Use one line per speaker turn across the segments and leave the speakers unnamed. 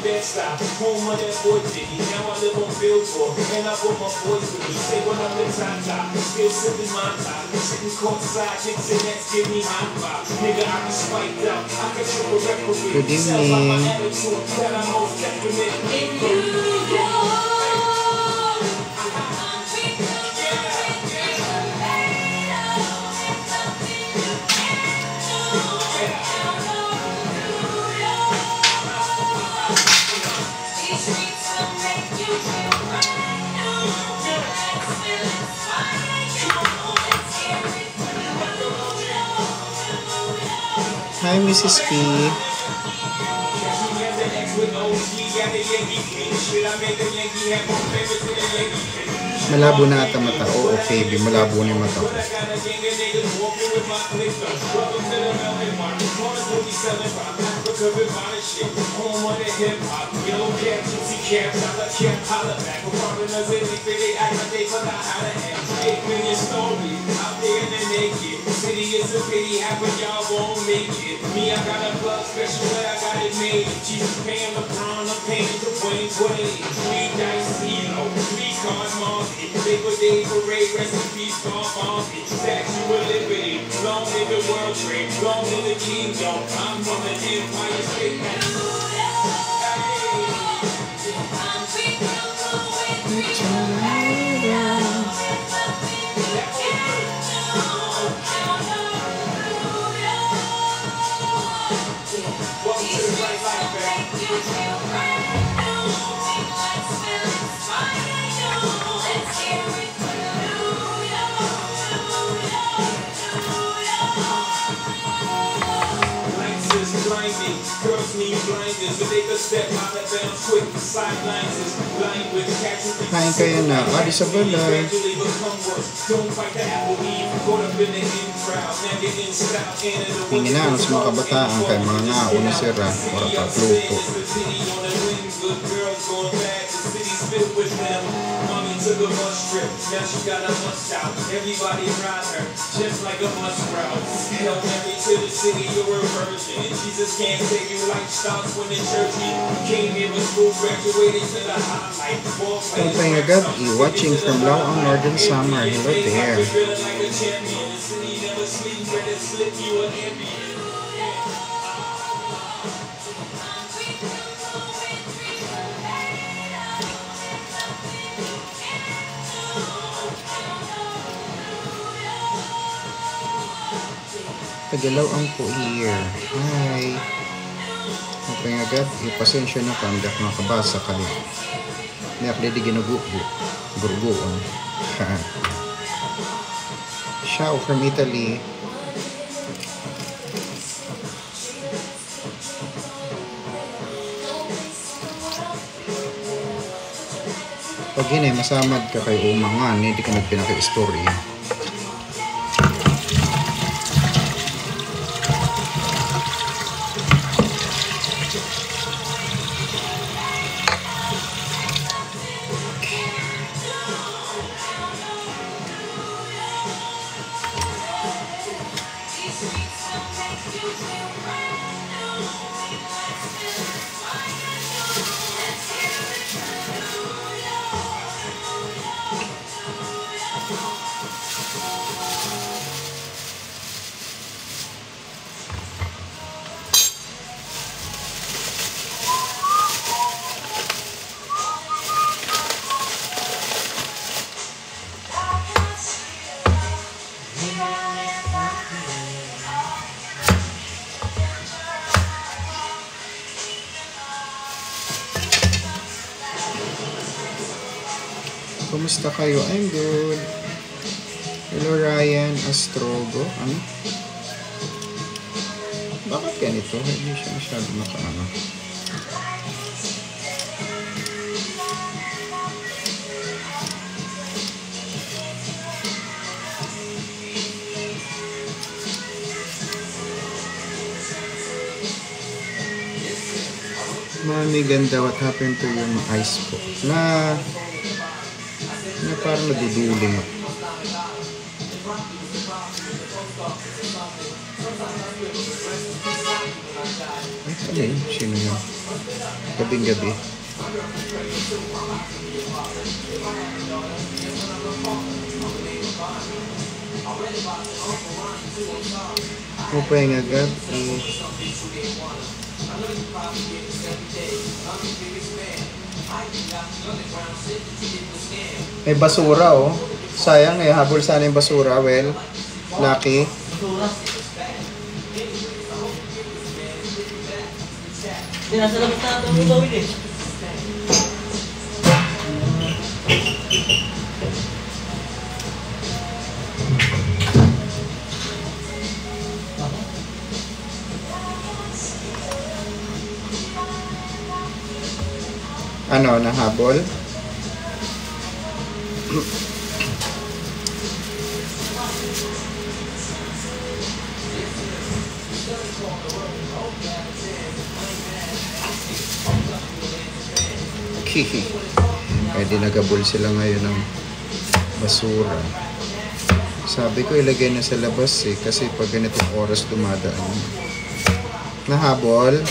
Bed-Stuy, home of that boy Jiggy. Now I live on Billboard, and I put my boys with me. Say what up in top, still sipping my top. Sitting courtside, chicks and nets give me high five. Nigga, I be spiked out, I can trip a referee.
Good evening.
My attitude, that I'm most definite.
Hi, Mrs. P. Malabo na ata mata. Oo, baby. Malabo na yung mata ko.
City is a pity, half of y'all won't make it. Me, I got a plug special, but I got it made. Jesus paying LeBron, I'm paying Dwayne Wade. 3 dice, CeeLo, 3 cards, Marty. Labor Day parade, rest in peace, Bob Marley. Statue of Liberty, long live the World Trade, long live the kingdom. I'm from the Empire State. Girls need blinders, but they could step out of bounds quick. Sidelines is blind with casualties.
Kain kayo na. Adi sa balay.
Don't fight the apple eve. Caught up in the in crowd. Now get in style.
Tingin na sa mga kabataan kay mga ngao na sira. Para pagluto.
Good girls going bad. The city's filled with them. Mommy took a bus trip. Now she got a must out. Everybody ride her just like a bus route. Hail Mary to the city, you're a virgin. Jesus can't save you. Life starts when the church came here with school, graduated to the highlight.
Kumpay agad, watching from Laoang Northern Summer. Hello there. Tagalaw ang po here. Hi. Okay agad. Ipasensya na ka. Hindi ako makabasa ka din. Hindi ako hindi ginugugo. Gurguon. Ciao from Italy. Pag yun eh, masamad ka kay umangan. Hindi ka nagpinaka-istorya. Kumusta kayo? I'm good. Hello Ryan Astrogo. Ano? Bakit ganito? Hindi siya masyado nakaano. Mami ganda, what happened to yung ice po? Na parang naduduling ako. Ay, Ano yun? Sino yun? Gabing-gabi. Upay nga gabi. May basura oh. Sayang, habol sana yung basura. Well, lucky.
Nasa labas na ito ang gawin eh.
Ano, nahabol? Kaya dinagabol sila ngayon ng basura. Sabi ko ilagay na sa labas eh, kasi pag ganitong oras dumadaan. Nahabol.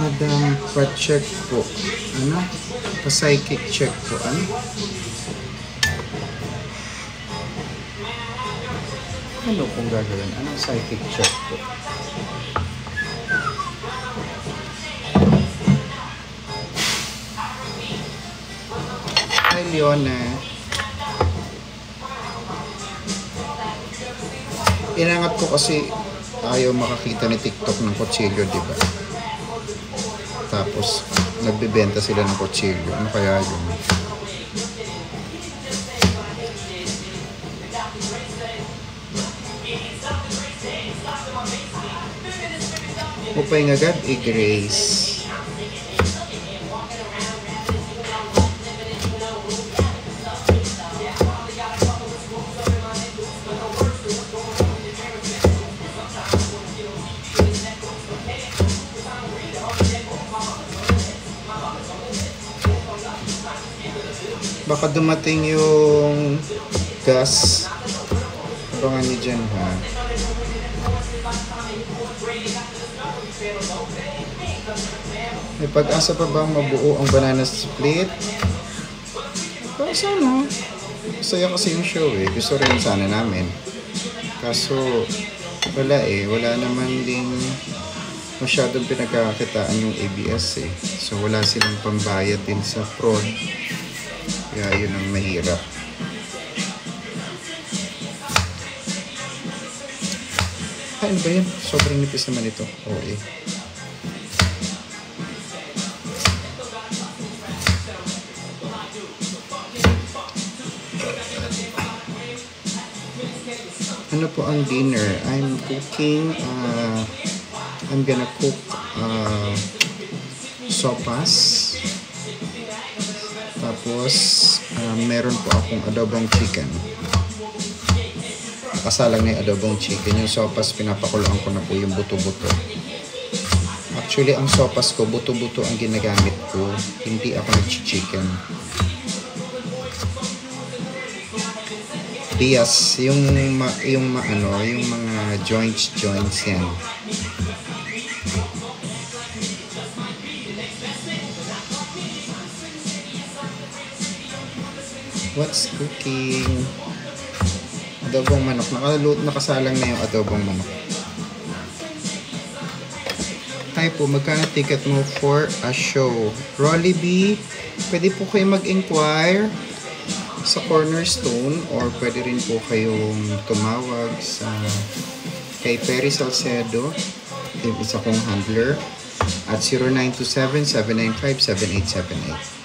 Madam, pa-check po. Ano? Pa-psychic check po. Ano? Ano kung gagawin? Anong psychic check po? Hi, Leona. Inangat ko kasi ayaw makakita ni TikTok ng kutsilyo, di ba? Tapos, nagbebenta sila ng kutsilyo. Ano kaya yun? Upay nga agad, i-grace. Baka dumating yung gas. Abangan niyo dyan, ha? May pag-asa pa bang mabuo ang banana split? Pero sana. Masaya kasi yung show eh. Gusto rin sana namin. Kaso, wala eh. Wala naman din masyadong pinagkakakitaan yung ABS eh. So, wala silang pambayad din sa prod. Kaya yun ang mahirap. Ay, ano ba yan? Sobrang nipis naman ito. Oo eh. Ano po ang dinner? I'm cooking, I'm gonna cook sopas. Tapos, meron po akong adobong chicken. Kasalang na yung adobong chicken. Yung sopas, pinapakuluan ko na po yung buto-buto. Actually, ang sopas ko, buto-buto ang ginagamit ko. Hindi ako nag-chicken. Diaz, yung mga joints yan. What's cooking? Adobong manok. Nakasalang na yung adobong manok. Hi po, magkano ticket mo for a show? Rolly B, pwede po kayo mag-inquire sa Cornerstone or pwede rin po kayong tumawag sa kay Perry Salcedo, yung isa kong handler, at 0927-795-7878.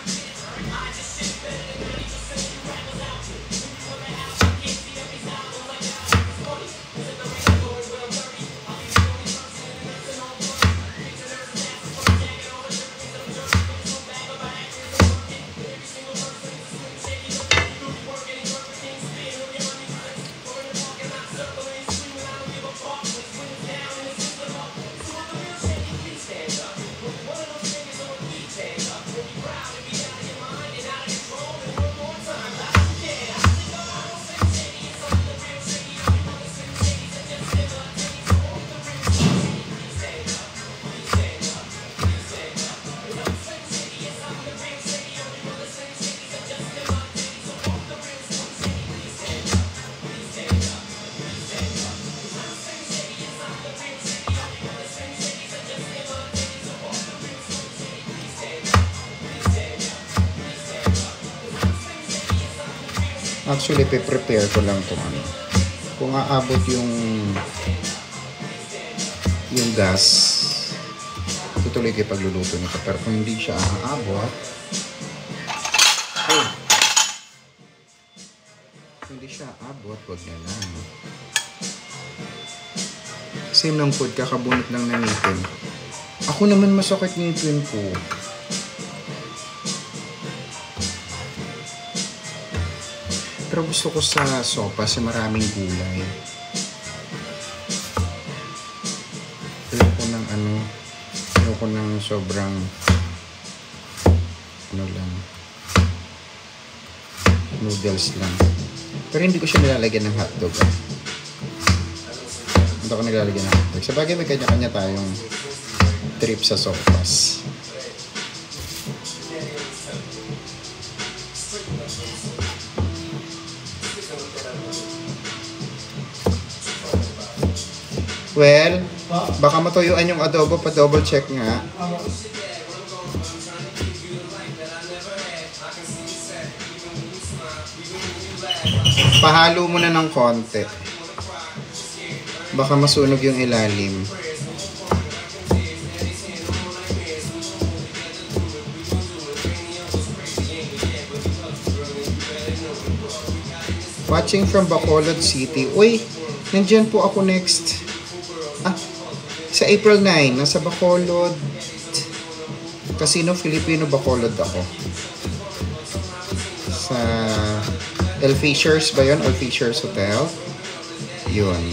Actually, prepare ko lang kung ano. Kung aabot yung gas, tutuloy kayo pagluluto nito. Pero kung hindi siya aabot, wag na lang. Same ng food, kakabunot lang ng ngipin. Ako naman masakit ngipin ko. Pero gusto ko sa sopa sa maraming gulay. Ayoko ng sobrang noodles lang. Pero hindi ko siya nilalagyan ng hotdog. Hindi ko nilalagyan ng hotdog. Sa bagay, may kanya-kanya tayong trip sa sopas. Well, baka matuyuan yung adobo, pa-double check nga. Pahalo mo na ng konti. Baka masunog yung ilalim. Watching from Bacolod City. Uy, nandyan po ako next. Sa April 9, nasa Bacolod Casino Filipino, Bacolod ako. Sa El Fishers ba yun? El Fishers Hotel. Yun.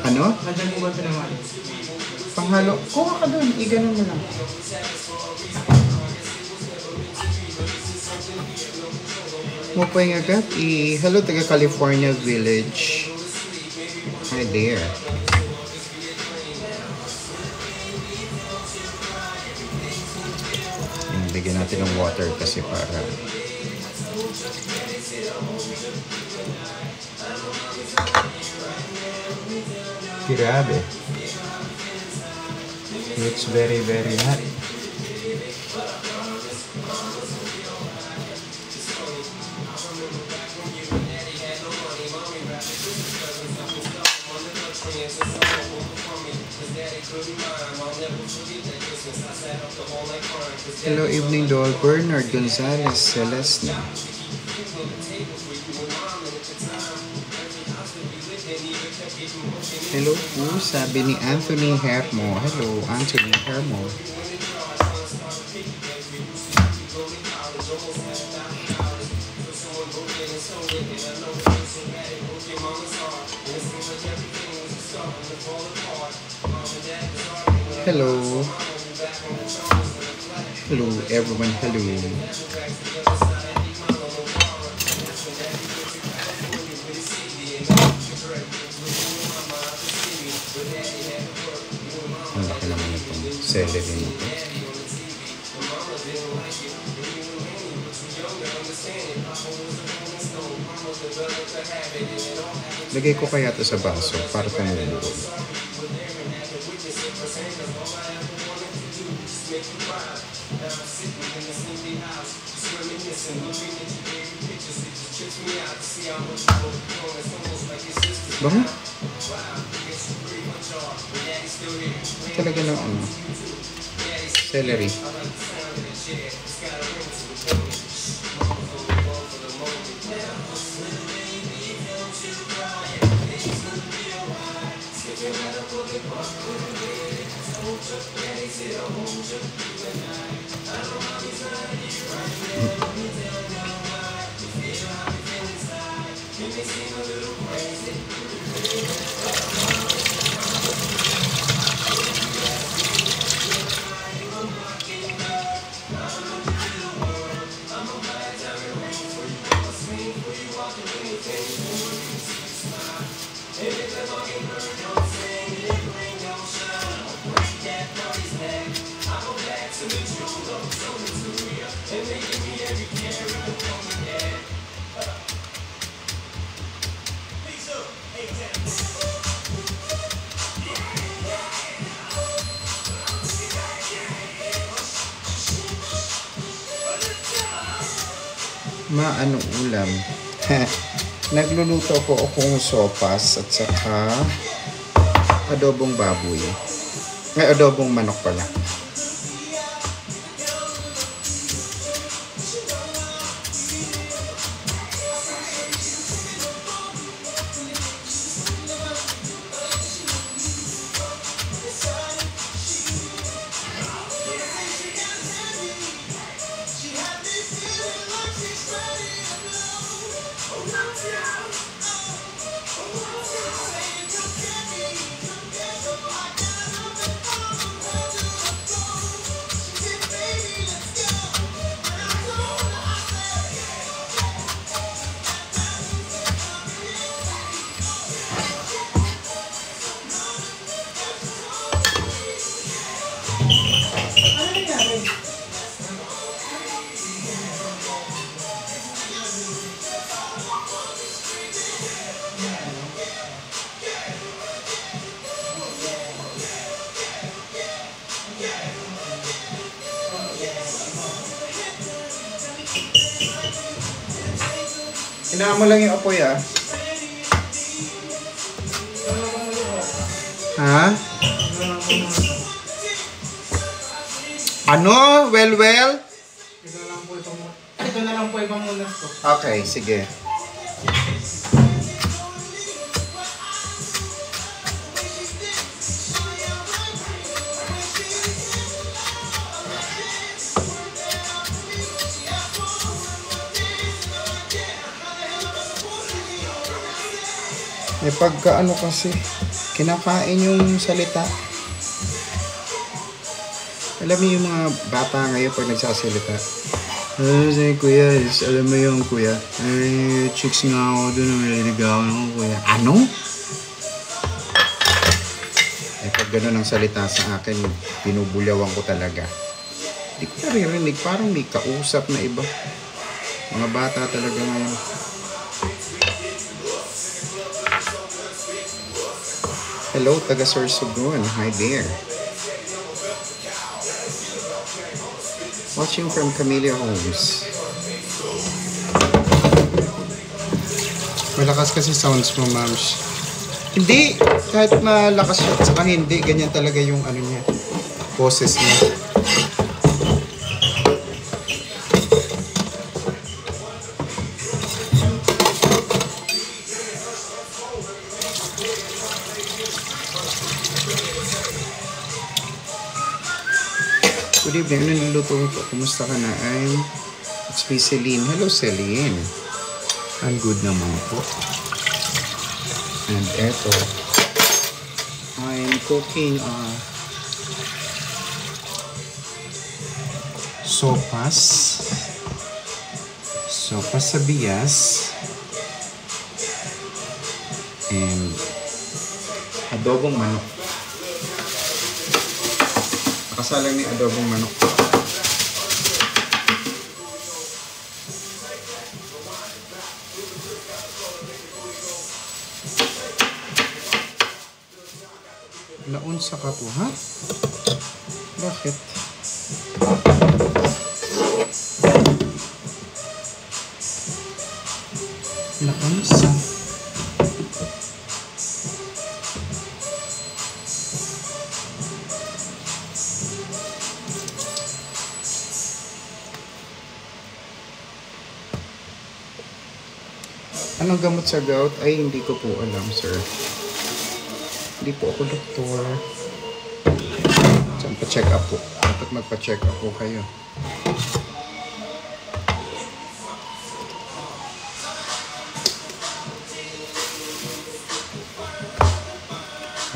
Ano?
Nandiyan mo ba pinamali?
Panghalo. Kuha ka dun. Iganon mo lang. Mupay agad. Hello, taga California Village. Hi there. Bigyan natin ng water kasi para grabe. It's very, very hot. Hello, evening doll. Bernard Gonzalez Celestina. Hello po, sabi ni Anthony Hermo. Hello, Anthony Hermo. Hello. Hello, everyone. Hello. Ang laki naman itong celery nito. Lagay ko kaya ito sa baso para tumulo. Bango? Talaga ng ano? Celery. Maano ulam? Nagluluto po akong sopas at saka adobong baboy. Ay, adobong manok pala. Hinaan mo lang yung apoy, ah. Ha? Ano? Well?
Ito na lang po ipamunas ko.
Okay, sige. Pagka ano kasi, kinakain yung salita. Alam mo yung mga bata ngayon pag nagsasalita. Kuya, alam mo yung kuya, chicks nga ako doon, naliligawan ako kuya. Ano? Pag gano'n ang salita sa akin, binubulyawan ko talaga. Hindi ko naririnig, parang may kausap na iba. Mga bata talaga ngayon. Hello, taga Sorsogon. Hi there. Watching from Camellia Homes. Malakas kasi sounds mo, ma'ams. Hindi. Kahit malakas siya, saka hindi. Ganyan talaga yung ano niya. Boses niya. Good evening. Ano niluluto mo po? Kumusta ka na? It's me, Celine. Hello, Celine. I'm good naman po. And eto, I'm cooking sopas sa bias and adobong manok. Nakasalang ni adobong manok. Naunsa ka po, ha? Bakit? Naunsa. Anong gamot sa gout? Ay, hindi ko po alam, sir. Hindi po ako doktor. Saan pa-check up po? Dapat magpa-check up po kayo.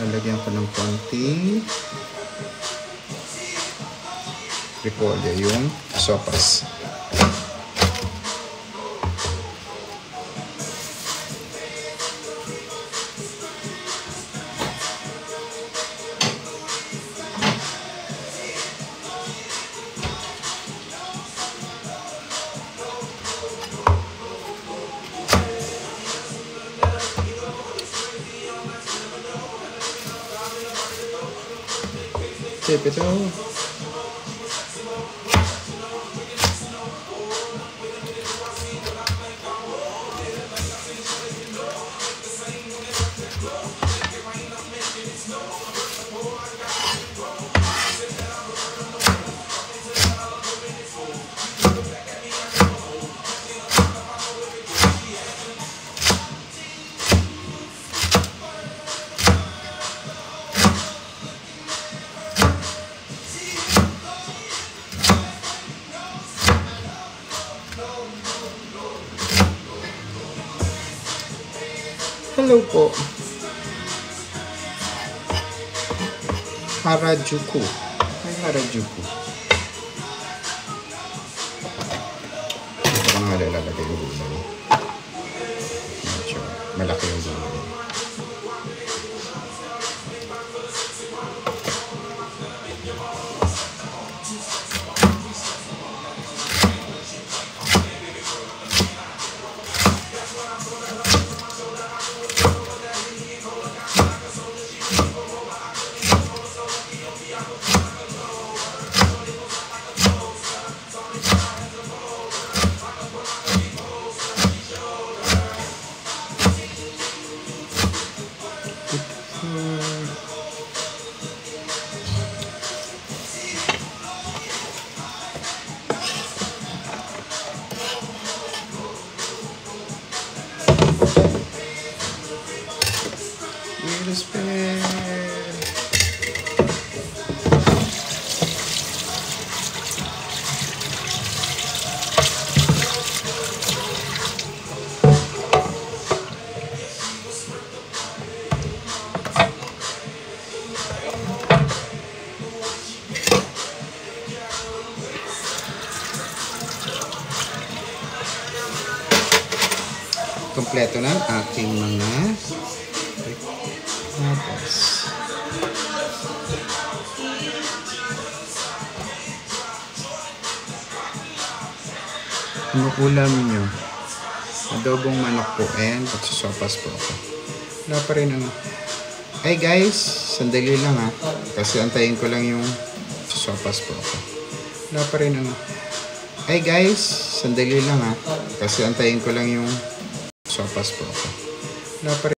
Lalagyan ko ng konting repolyo yung sopas. Tip ito. Hello po. Harajuku. Ay, Harajuku. Ito ko na nga lalagay yung gulay. Medyo malaki yung gulay. Kompleto na ang aking mga tapos. Ano ulam nyo? Adobong manok po and pagsusopas po ako. Wala pa rin ang... Ay guys, sandali lang ha. Kasi antayin ko lang yung susopas po ako. Wala pa rin ang... Ay guys, sandali lang ha. Kasi antayin ko lang yung sopas po ako. Wala pa rin.